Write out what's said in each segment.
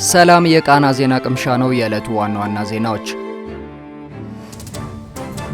ሰላም የቃና ዜና ቅምሻ ነው። የዕለቱ ዋና ዋና ዜናዎች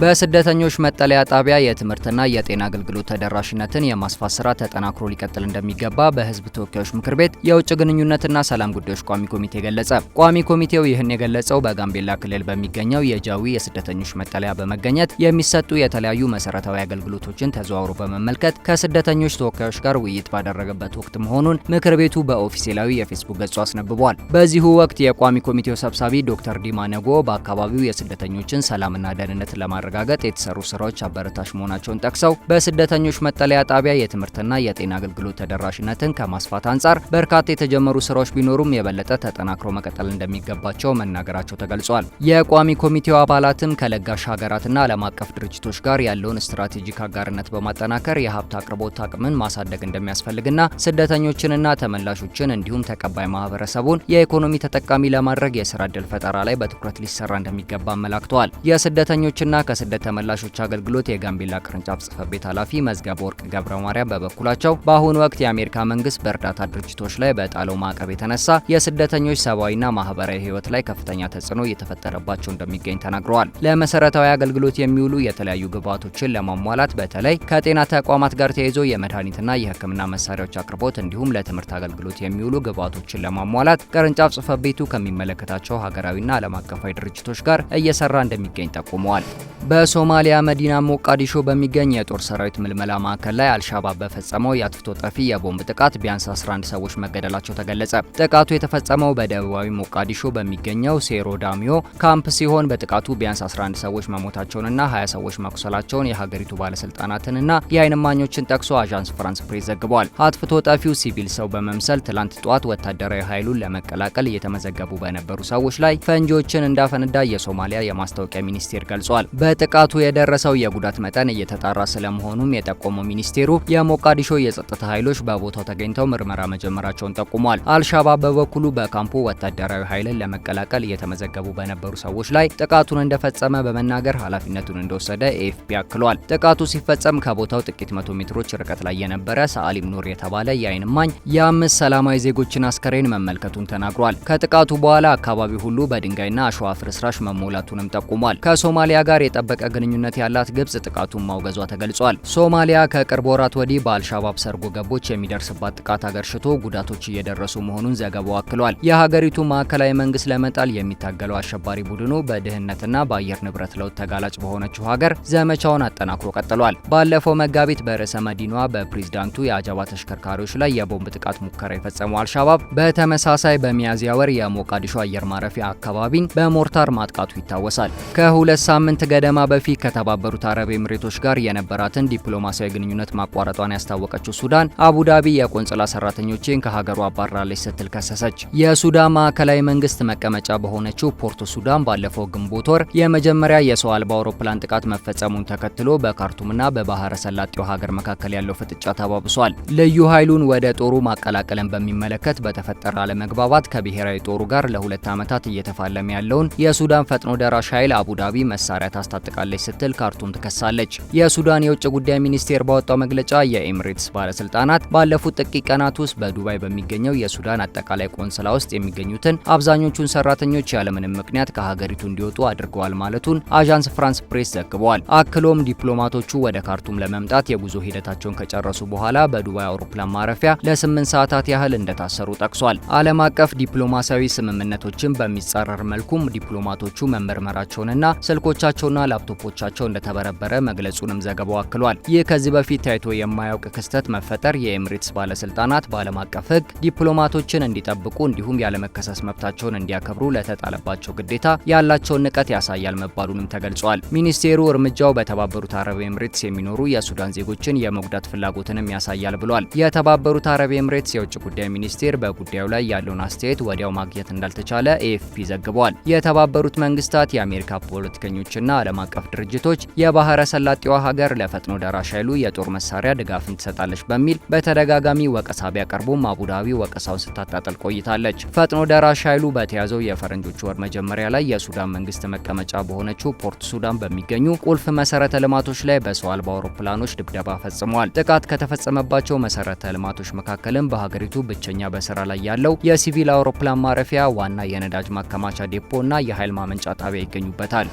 በስደተኞች መጠለያ ጣቢያ የትምህርትና የጤና አገልግሎት ተደራሽነትን የማስፋት ስራ ተጠናክሮ ሊቀጥል እንደሚገባ በሕዝብ ተወካዮች ምክር ቤት የውጭ ግንኙነትና ሰላም ጉዳዮች ቋሚ ኮሚቴ ገለጸ። ቋሚ ኮሚቴው ይህን የገለጸው በጋምቤላ ክልል በሚገኘው የጃዊ የስደተኞች መጠለያ በመገኘት የሚሰጡ የተለያዩ መሰረታዊ አገልግሎቶችን ተዘዋውሮ በመመልከት ከስደተኞች ተወካዮች ጋር ውይይት ባደረገበት ወቅት መሆኑን ምክር ቤቱ በኦፊሴላዊ የፌስቡክ ገጹ አስነብቧል። በዚሁ ወቅት የቋሚ ኮሚቴው ሰብሳቢ ዶክተር ዲማ ነጎ በአካባቢው የስደተኞችን ሰላምና ደህንነት ለማረጋገጥ የተሰሩ ስራዎች አበረታች መሆናቸውን ጠቅሰው በስደተኞች መጠለያ ጣቢያ የትምህርትና የጤና አገልግሎት ተደራሽነትን ከማስፋት አንጻር በርካታ የተጀመሩ ስራዎች ቢኖሩም የበለጠ ተጠናክሮ መቀጠል እንደሚገባቸው መናገራቸው ተገልጿል። የቋሚ ኮሚቴው አባላትም ከለጋሽ ሀገራትና ዓለም አቀፍ ድርጅቶች ጋር ያለውን ስትራቴጂክ አጋርነት በማጠናከር የሀብት አቅርቦት አቅምን ማሳደግ እንደሚያስፈልግና ስደተኞችንና ተመላሾችን እንዲሁም ተቀባይ ማህበረሰቡን የኢኮኖሚ ተጠቃሚ ለማድረግ የስራ ዕድል ፈጠራ ላይ በትኩረት ሊሰራ እንደሚገባ አመላክተዋል። የስደተኞችና ከስደት ተመላሾች አገልግሎት የጋምቤላ ቅርንጫፍ ጽሕፈት ቤት ኃላፊ መዝገበ ወርቅ ገብረ ማርያም በበኩላቸው በአሁኑ ወቅት የአሜሪካ መንግስት በእርዳታ ድርጅቶች ላይ በጣለው ማዕቀብ የተነሳ የስደተኞች ሰብአዊና ማህበራዊ ህይወት ላይ ከፍተኛ ተጽዕኖ እየተፈጠረባቸው እንደሚገኝ ተናግረዋል። ለመሰረታዊ አገልግሎት የሚውሉ የተለያዩ ግብዓቶችን ለማሟላት በተለይ ከጤና ተቋማት ጋር ተያይዞ የመድኃኒትና የሕክምና መሳሪያዎች አቅርቦት እንዲሁም ለትምህርት አገልግሎት የሚውሉ ግብዓቶችን ለማሟላት ቅርንጫፍ ጽሕፈት ቤቱ ከሚመለከታቸው ሀገራዊና ዓለም አቀፋዊ ድርጅቶች ጋር እየሰራ እንደሚገኝ ጠቁመዋል። በሶማሊያ መዲና ሞቃዲሾ በሚገኝ የጦር ሰራዊት ምልመላ ማዕከል ላይ አልሻባብ በፈጸመው የአጥፍቶ ጠፊ የቦምብ ጥቃት ቢያንስ 11 ሰዎች መገደላቸው ተገለጸ። ጥቃቱ የተፈጸመው በደቡባዊ ሞቃዲሾ በሚገኘው ሴሮ ዳሚዮ ካምፕ ሲሆን በጥቃቱ ቢያንስ 11 ሰዎች መሞታቸውንና 20 ሰዎች መቁሰላቸውን የሀገሪቱ ባለስልጣናትንና የዓይን እማኞችን ጠቅሶ አዣንስ ፍራንስ ፕሬስ ዘግቧል። አጥፍቶ ጠፊው ሲቪል ሰው በመምሰል ትላንት ጧት ወታደራዊ ኃይሉን ለመቀላቀል እየተመዘገቡ በነበሩ ሰዎች ላይ ፈንጂዎችን እንዳፈነዳ የሶማሊያ የማስታወቂያ ሚኒስቴር ገልጿል። በጥቃቱ የደረሰው የጉዳት መጠን እየተጣራ ስለመሆኑም የጠቆመው ሚኒስቴሩ የሞቃዲሾ የጸጥታ ኃይሎች በቦታው ተገኝተው ምርመራ መጀመራቸውን ጠቁሟል። አልሻባብ በበኩሉ በካምፑ ወታደራዊ ኃይልን ለመቀላቀል እየተመዘገቡ በነበሩ ሰዎች ላይ ጥቃቱን እንደፈጸመ በመናገር ኃላፊነቱን እንደወሰደ ኤኤፍፒ አክሏል። ጥቃቱ ሲፈጸም ከቦታው ጥቂት መቶ ሜትሮች ርቀት ላይ የነበረ ሰአሊም ኑር የተባለ የዓይን እማኝ የአምስት ሰላማዊ ዜጎችን አስከሬን መመልከቱን ተናግሯል። ከጥቃቱ በኋላ አካባቢው ሁሉ በድንጋይና አሸዋ ፍርስራሽ መሞላቱንም ጠቁሟል። ከሶማሊያ ጋር የጠበቀ ግንኙነት ያላት ግብጽ ጥቃቱን ማውገዟ ተገልጿል። ሶማሊያ ከቅርብ ወራት ወዲህ በአልሻባብ ሰርጎ ገቦች የሚደርስባት ጥቃት አገርሽቶ ጉዳቶች እየደረሱ መሆኑን ዘገባው አክሏል። የሀገሪቱ ማዕከላዊ መንግስት ለመጣል የሚታገለው አሸባሪ ቡድኑ በድህነትና በአየር ንብረት ለውጥ ተጋላጭ በሆነችው ሀገር ዘመቻውን አጠናክሮ ቀጥሏል። ባለፈው መጋቢት በርዕሰ መዲናዋ በፕሬዝዳንቱ የአጀባ ተሽከርካሪዎች ላይ የቦምብ ጥቃት ሙከራ የፈጸመው አልሻባብ በተመሳሳይ በሚያዝያ ወር የሞቃዲሾ አየር ማረፊያ አካባቢን በሞርታር ማጥቃቱ ይታወሳል። ከሁለት ሳምንት ገደማ በፊት ከተባበሩት አረብ ኤምሬቶች ጋር የነበራትን ዲፕሎማሲያዊ ግንኙነት ማቋረጧን ያስታወቀችው ሱዳን አቡዳቢ የቆንጽላ ሰራተኞችን ከሀገሩ አባራለች ስትል ከሰሰች። የሱዳን ማዕከላዊ መንግስት መቀመጫ በሆነችው ፖርቶ ሱዳን ባለፈው ግንቦት ወር የመጀመሪያ የሰው አልባ አውሮፕላን ጥቃት መፈጸሙን ተከትሎ በካርቱምና በባህረ ሰላጤው ሀገር መካከል ያለው ፍጥጫ ተባብሷል። ልዩ ኃይሉን ወደ ጦሩ ማቀላቀልን በሚመለከት በተፈጠረ አለመግባባት ከብሔራዊ ጦሩ ጋር ለሁለት ዓመታት እየተፋለመ ያለውን የሱዳን ፈጥኖ ደራሽ ኃይል አቡዳቢ መሳሪያ ታስታጥቃለች ስትል ካርቱም ትከሳለች። የሱዳን የውጭ ጉዳይ ሚኒስቴር ባወጣው መግለጫ የኤምሬትስ ባለስልጣናት ባለፉት ጥቂት ቀናት ውስጥ በዱባይ በሚገኘው የሱዳን አጠቃላይ ቆንስላ ውስጥ የሚገኙትን አብዛኞቹን ሰራተኞች ያለምንም ምክንያት ከሀገሪቱ እንዲወጡ አድርገዋል ማለቱን አዣንስ ፍራንስ ፕሬስ ዘግቧል። አክሎም ዲፕሎማቶቹ ወደ ካርቱም ለመምጣት የጉዞ ሂደታቸውን ከጨረሱ በኋላ በዱባይ አውሮፕላን ማረፊያ ለ8 ሰዓታት ያህል እንደታሰሩ ጠቅሷል። ዓለም አቀፍ ዲፕሎማሲያዊ ስምምነቶችን በሚጻረር መልኩም ዲፕሎማቶቹ መመርመራቸውንና ስልኮቻቸውና ላፕቶፖቻቸው እንደተበረበረ መግለጹንም ዘገባው አክሏል። ይህ ከዚህ በፊት ታይቶ የማያውቅ ክስተት መፈጠር የኤምሬትስ ባለስልጣናት በዓለም አቀፍ ሕግ ዲፕሎማቶችን እንዲጠብቁ እንዲሁም ያለመከሰስ መብታቸውን እንዲያከብሩ ለተጣለባቸው ግዴታ ያላቸውን ንቀት ያሳያል መባሉንም ተገልጿል። ሚኒስቴሩ እርምጃው በተባበሩት አረብ ኤምሬትስ የሚኖሩ የሱዳን ዜጎችን የመጉዳት ፍላጎትንም ያሳያል ብሏል። የተባበሩት አረብ ኤምሬትስ የውጭ ጉዳይ ሚኒስቴር በጉዳዩ ላይ ያለውን አስተያየት ወዲያው ማግኘት እንዳልተቻለ ኤኤፍፒ ዘግቧል። የተባበሩት መንግስታት የአሜሪካ ፖለቲከኞችና ዓለም አቀፍ ድርጅቶች የባህረ ሰላጤዋ ሀገር ለፈጥኖ ደራሽ ኃይሉ የጦር መሳሪያ ድጋፍን ትሰጣለች በሚል በተደጋጋሚ ወቀሳ ቢያቀርቡም አቡዳቢ ወቀሳውን ስታጣጥል ቆይታለች። ፈጥኖ ደራሽ ኃይሉ በተያዘው የፈረንጆቹ ወር መጀመሪያ ላይ የሱዳን መንግስት መቀመጫ በሆነችው ፖርት ሱዳን በሚገኙ ቁልፍ መሰረተ ልማቶች ላይ በሰው አልባ አውሮፕላኖች ድብደባ ፈጽመዋል። ጥቃት ከተፈጸመባቸው መሰረተ ልማቶች መካከልም በሀገሪቱ ብቸኛ በስራ ላይ ያለው የሲቪል አውሮፕላን ማረፊያ፣ ዋና የነዳጅ ማከማቻ ዴፖ እና የኃይል ማመንጫ ጣቢያ ይገኙበታል።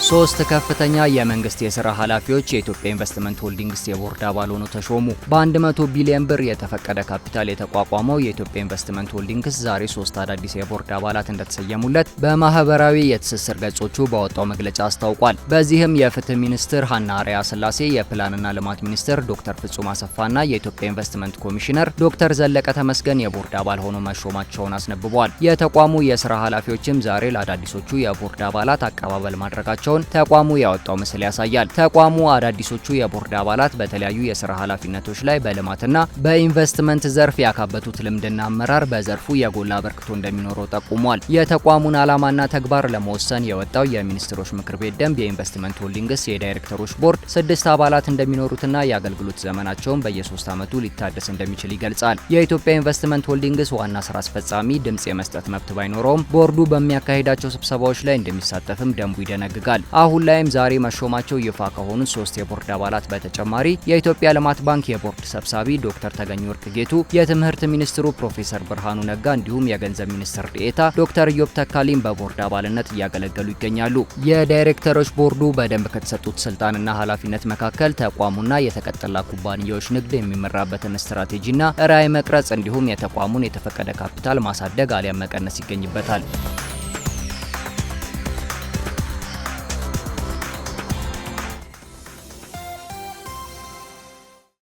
ሶስት ከፍተኛ የመንግስት የስራ ኃላፊዎች የኢትዮጵያ ኢንቨስትመንት ሆልዲንግስ የቦርድ አባል ሆነው ተሾሙ። በ100 ቢሊዮን ብር የተፈቀደ ካፒታል የተቋቋመው የኢትዮጵያ ኢንቨስትመንት ሆልዲንግስ ዛሬ 3 አዳዲስ የቦርድ አባላት እንደተሰየሙለት በማህበራዊ የትስስር ገጾቹ ባወጣው መግለጫ አስታውቋል። በዚህም የፍትህ ሚኒስትር ሀና አርአያ ስላሴ፣ የፕላንና ልማት ሚኒስትር ዶክተር ፍጹም አሰፋና የኢትዮጵያ ኢንቨስትመንት ኮሚሽነር ዶክተር ዘለቀ ተመስገን የቦርድ አባል ሆነው መሾማቸውን አስነብበዋል። የተቋሙ የስራ ኃላፊዎችም ዛሬ ለአዳዲሶቹ የቦርድ አባላት አቀባበል ማድረጋቸው ተቋሙ ያወጣው ምስል ያሳያል። ተቋሙ አዳዲሶቹ የቦርድ አባላት በተለያዩ የስራ ኃላፊነቶች ላይ በልማትና በኢንቨስትመንት ዘርፍ ያካበቱት ልምድና አመራር በዘርፉ የጎላ አበርክቶ እንደሚኖረው ጠቁሟል። የተቋሙን ዓላማና ተግባር ለመወሰን የወጣው የሚኒስትሮች ምክር ቤት ደንብ የኢንቨስትመንት ሆልዲንግስ የዳይሬክተሮች ቦርድ 6 አባላት እንደሚኖሩትና የአገልግሎት ዘመናቸውን በየ3 ዓመቱ ሊታደስ እንደሚችል ይገልጻል። የኢትዮጵያ ኢንቨስትመንት ሆልዲንግስ ዋና ስራ አስፈጻሚ ድምጽ የመስጠት መብት ባይኖረውም ቦርዱ በሚያካሂዳቸው ስብሰባዎች ላይ እንደሚሳተፍም ደንቡ ይደነግጋል። አሁን ላይም ዛሬ መሾማቸው ይፋ ከሆኑ 3 የቦርድ አባላት በተጨማሪ የኢትዮጵያ ልማት ባንክ የቦርድ ሰብሳቢ ዶክተር ተገኙ ወርቅ ጌቱ፣ የትምህርት ሚኒስትሩ ፕሮፌሰር ብርሃኑ ነጋ እንዲሁም የገንዘብ ሚኒስትር ዴኤታ ዶክተር ኢዮብ ተካሊም በቦርድ አባልነት እያገለገሉ ይገኛሉ። የዳይሬክተሮች ቦርዱ በደንብ ከተሰጡት ስልጣንና ኃላፊነት መካከል ተቋሙና የተቀጠላ ኩባንያዎች ንግድ የሚመራበትን ስትራቴጂና ራዕይ መቅረጽ እንዲሁም የተቋሙን የተፈቀደ ካፒታል ማሳደግ አሊያም መቀነስ ይገኝበታል።